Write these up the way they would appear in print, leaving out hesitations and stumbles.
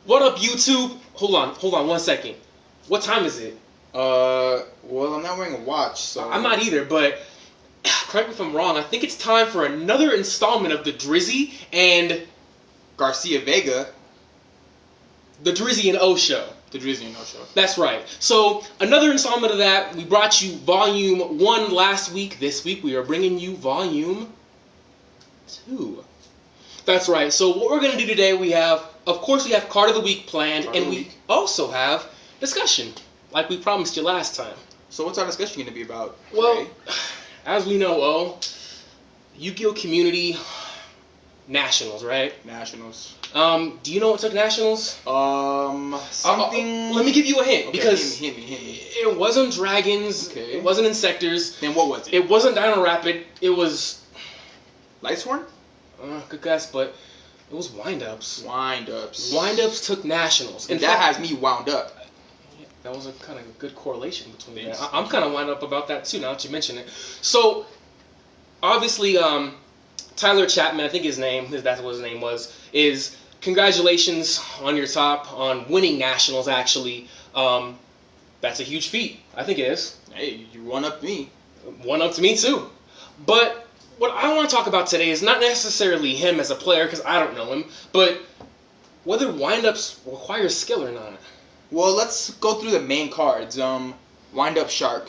What up, YouTube? Hold on 1 second. What time is it? Well, I'm not wearing a watch, so... I'm not either, but correct me if I'm wrong. I think it's time for another installment of the Drizzy and Garcia Vega. the Drizzy and O show. The Drizzy and O show. That's right. So, another installment of that. We brought you Volume 1 last week. This week, we are bringing you Volume 2. That's right. So, what we're going to do today, we have Card of the Week planned, and we also have discussion, like we promised you last time. So, what's our discussion going to be about? Well, as we know, Yu-Gi-Oh! Community Nationals, right? Nationals. Do you know what took Nationals? Something... let me give you a hint, okay, because hit me. It wasn't Dragons, okay. It wasn't Insectors. Then what was it? It wasn't Dino Rapid, it was... Lightsworn? Good guess, but it was Wind-Ups. Wind-Ups took Nationals. And that has me wound up. That was a kind of good correlation between that. I'm kind of wound up about that too, now that you mention it. So, obviously, Tyler Chapman, I think that's what his name was, is congratulations on your top, on winning Nationals, actually. That's a huge feat. I think it is. Hey, you one-upped me. One-up to me, too. But what I want to talk about today is not necessarily him as a player, because I don't know him, but whether wind-ups require skill or not. Well, let's go through the main cards. Wind-up Shark.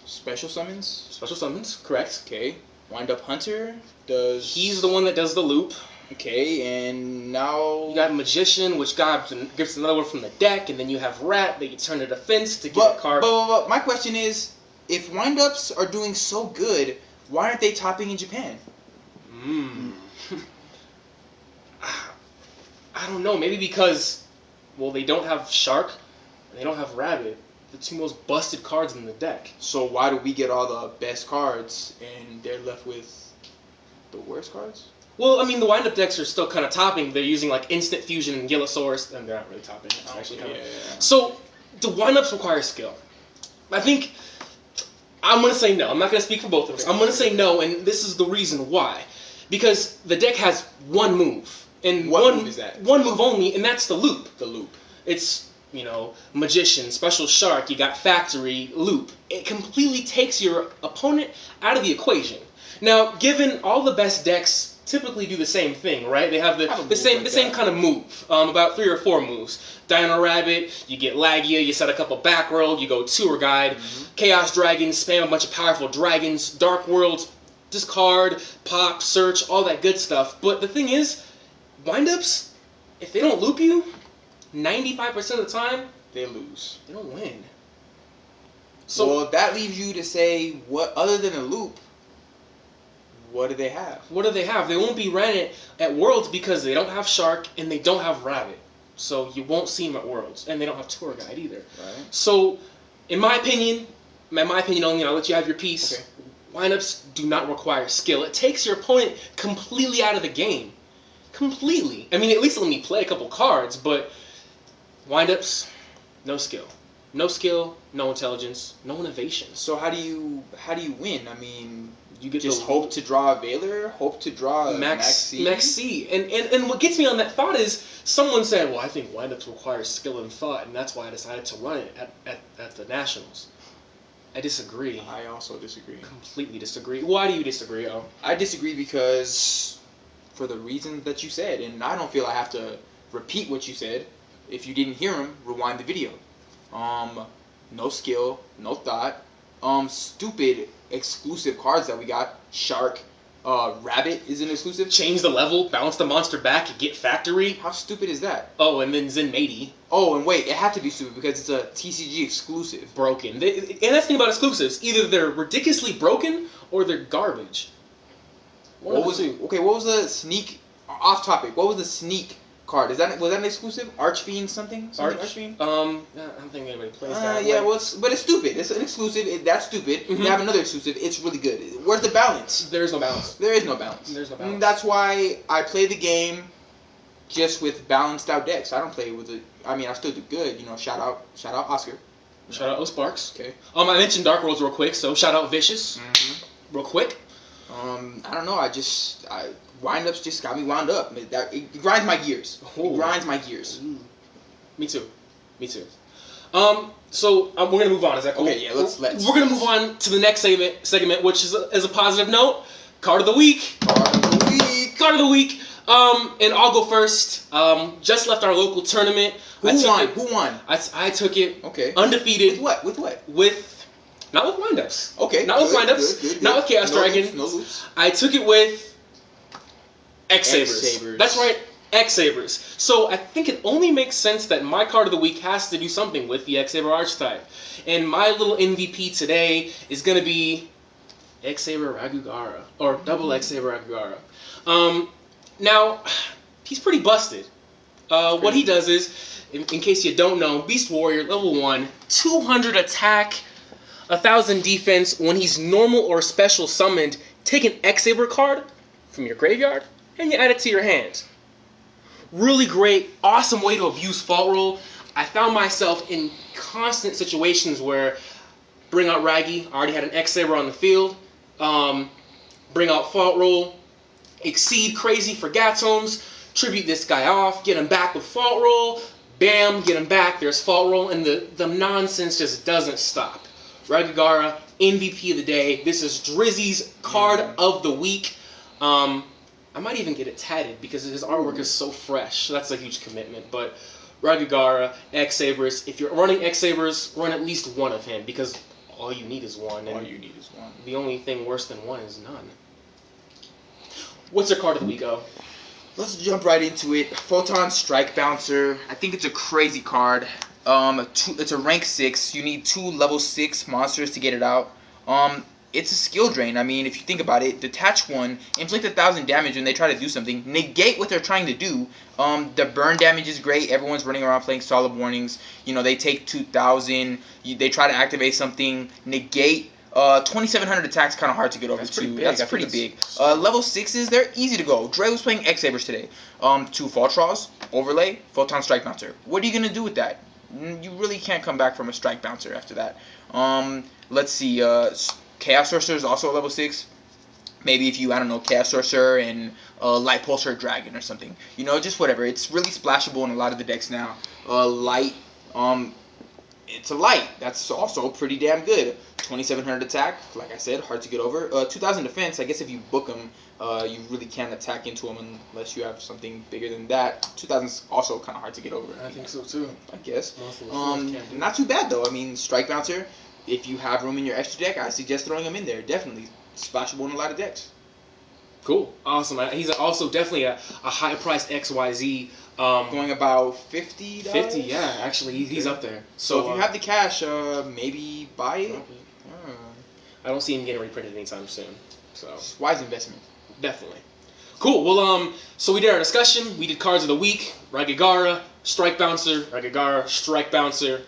Special summons? Special summons, correct. Okay. Wind-up Hunter. He's the one that does the loop. Okay, and now... You got Magician, which gives another one from the deck, and then you have Rat that you turn to defense to get a card. But my question is, if wind-ups are doing so good, why aren't they topping in Japan? I don't know. Maybe because, well, they don't have Shark, and they don't have Rabbit. The two most busted cards in the deck. So why do we get all the best cards, and they're left with the worst cards? Well, I mean, the wind-up decks are still kind of topping. They're using, like, Instant Fusion and Gillosaurus, and they're not really topping. It's actually kind of... So, do wind-ups require skill? I think... I'm going to say no. I'm not going to speak for both of us. I'm going to say no, and this is the reason why. Because the deck has one move. And what move is that? One move only, and that's the loop. The loop. It's, Magician, Special Shark, you got Factory, Loop. It completely takes your opponent out of the equation. Now, given all the best decks typically do the same thing, right? They have the same kind of move, about 3 or 4 moves. Dino Rabbit, you get Lagia, you set a couple back row, you go Tour Guide, Chaos Dragons, spam a bunch of powerful dragons, Dark Worlds, discard, pop, search, all that good stuff. But the thing is, wind-ups, if they don't loop you, 95% of the time, they lose. They don't win. So, well, that leaves you to say, what other than a loop, what do they have? What do they have? They won't be ran at Worlds because they don't have Shark and they don't have Rabbit. So you won't see them at Worlds. And they don't have Tour Guide either. Right. So, in my opinion only, I'll let you have your piece. Okay. Wind-ups do not require skill. It takes your opponent completely out of the game. Completely. I mean, at least let me play a couple cards, but wind-ups, no skill. No skill, no intelligence, no innovation. So how do you win? I mean, you get just hope to draw a Veiler, hope to draw a Max C. And what gets me on that thought is someone said, well, I think wind-ups require skill and thought, and that's why I decided to run it at the Nationals. I disagree. I also disagree. Completely disagree. Why do you disagree, I disagree because for the reasons that you said, and I don't feel I have to repeat what you said. If you didn't hear them, rewind the video. No skill, no thought. Stupid exclusive cards that we got. Shark, Rabbit is an exclusive. Change the level, bounce the monster back, get Factory. How stupid is that? Oh, and then Zenmaity. Oh, and wait, it had to be stupid because it's a TCG exclusive. Broken. And that's the thing about exclusives. Either they're ridiculously broken or they're garbage. What was the sneak? Off topic. What was the sneak card? Was that an exclusive? Archfiend something? Archfiend? I don't think anybody plays that. Yeah, but it's stupid. It's an exclusive. That's stupid. You have another exclusive. It's really good. Where's the balance? There is no balance. There is no balance. There's no balance. That's why I play the game just with balanced out decks. I don't play with it. I mean, I still do good. Shout out Oscar. Shout out Sparks. Okay. I mentioned Dark Worlds real quick, so shout out Vicious. Real quick. I don't know. wind-ups just got me wound up. It grinds my gears. Ooh. It grinds my gears. Me too. So we're gonna move on. Is that cool? Okay, yeah. Let's. We're gonna move on to the next segment, which is a positive note. Card of the week. Card of the week. And I'll go first. Just left our local tournament. Who won? I took it. Okay. Undefeated. With what? Not with windups. Okay. Not with windups. Good. Not with Chaos Dragon. No loops. I took it with X-Sabers. That's right. X-Sabers. So I think it only makes sense that my card of the week has to do something with the X-Saber archetype. And my little MVP today is going to be X-Saber Ragugara. Or double X-Saber Ragugara. Now, he's pretty busted. What he does is, in case you don't know, Beast Warrior, level 1, 200 attack, 1000 defense. When he's normal or special summoned, take an X-Saber card from your graveyard and you add it to your hand. Really great, awesome way to abuse Fault Roll. I found myself in constant situations where bring out Raggy, I already had an X-Saber on the field, bring out Fault Roll, exceed crazy for Gatomes, tribute this guy off, get him back with Fault Roll, bam, get him back, there's Fault Roll, and the nonsense just doesn't stop. Ragugara, MVP of the day. This is Drizzy's card of the week. I might even get it tatted because his artwork is so fresh. That's a huge commitment. But Ragugara, X-Sabers. If you're running X-Sabers, run at least one of him because all you need is one. All you need is one. The only thing worse than one is none. What's your card of the week, O? Let's jump right into it. Photon Strike Bouncer. I think it's a crazy card. It's a rank 6. You need 2 level 6 monsters to get it out. It's a skill drain. I mean, if you think about it, detach 1, inflict 1000 damage when they try to do something, negate what they're trying to do. The burn damage is great. Everyone's running around playing solid warnings. You know, they take 2000. They try to activate something, negate. 2700 attacks kind of hard to get over. That's pretty big. Level 6s, they're easy to go. Dre was playing X-Sabers today. 2 Fault Draws, overlay, Photon Strike Bouncer. What are you gonna do with that? You really can't come back from a Strike Bouncer after that. Let's see. Chaos Sorcerer is also a level 6. Maybe if you, I don't know, Chaos Sorcerer and Light Pulsar Dragon or something. You know, just whatever. It's really splashable in a lot of the decks now. Light, it's a light. That's also pretty damn good. 2700 attack, like I said, hard to get over. 2000 defense, I guess if you book them, you really can't attack into them unless you have something bigger than that. 2000's also kind of hard to get over. I think so too. I guess. Not too bad though. I mean, Strike Bouncer, if you have room in your extra deck, I suggest throwing him in there. Definitely splashable in a lot of decks. Cool. Awesome. He's also definitely a high-priced XYZ. Going about $50? 50, yeah. Actually, he's up there. So if you have the cash, maybe buy it. I don't see him getting reprinted anytime soon. So wise investment. Definitely. Cool. Well, so we did our discussion. We did cards of the week. Ragugara, Strike Bouncer. Ragugara, Strike Bouncer.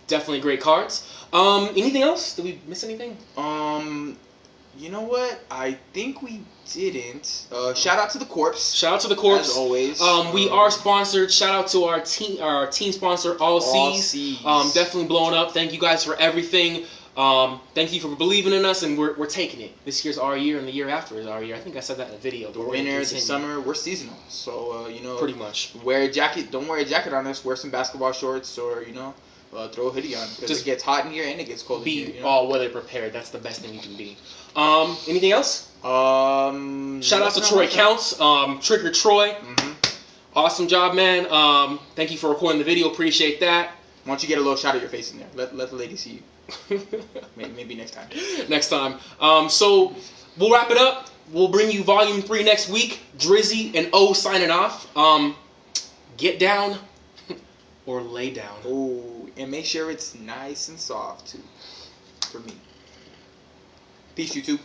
Definitely great cards. Anything else? Did we miss anything? You know what? I think we didn't. Shout out to the Corpse. Shout out to the Corpse. As always. We are sponsored. Shout out to our team sponsor, All Seas. Definitely blowing up. Thank you guys for everything. Thank you for believing in us, and we're taking it. This year's our year, and the year after is our year. I think I said that in a video. The winter, the summer, we're seasonal. So, you know. Pretty much. Wear a jacket. Don't wear a jacket on us. Wear some basketball shorts or, you know. Throw a hoodie on because it gets hot in here and it gets cold in here. Be all weather prepared. That's the best thing you can be. Anything else? Shout out to Troy Counts. Trigger Troy. Awesome job, man. Thank you for recording the video. Appreciate that. Why don't you get a little shot of your face in there? Let the lady see you. Maybe next time. Next time. So we'll wrap it up. We'll bring you Volume 3 next week. Drizzy and O signing off. Get down or lay down. Oh, and make sure it's nice and soft too. For me. Peace, YouTube.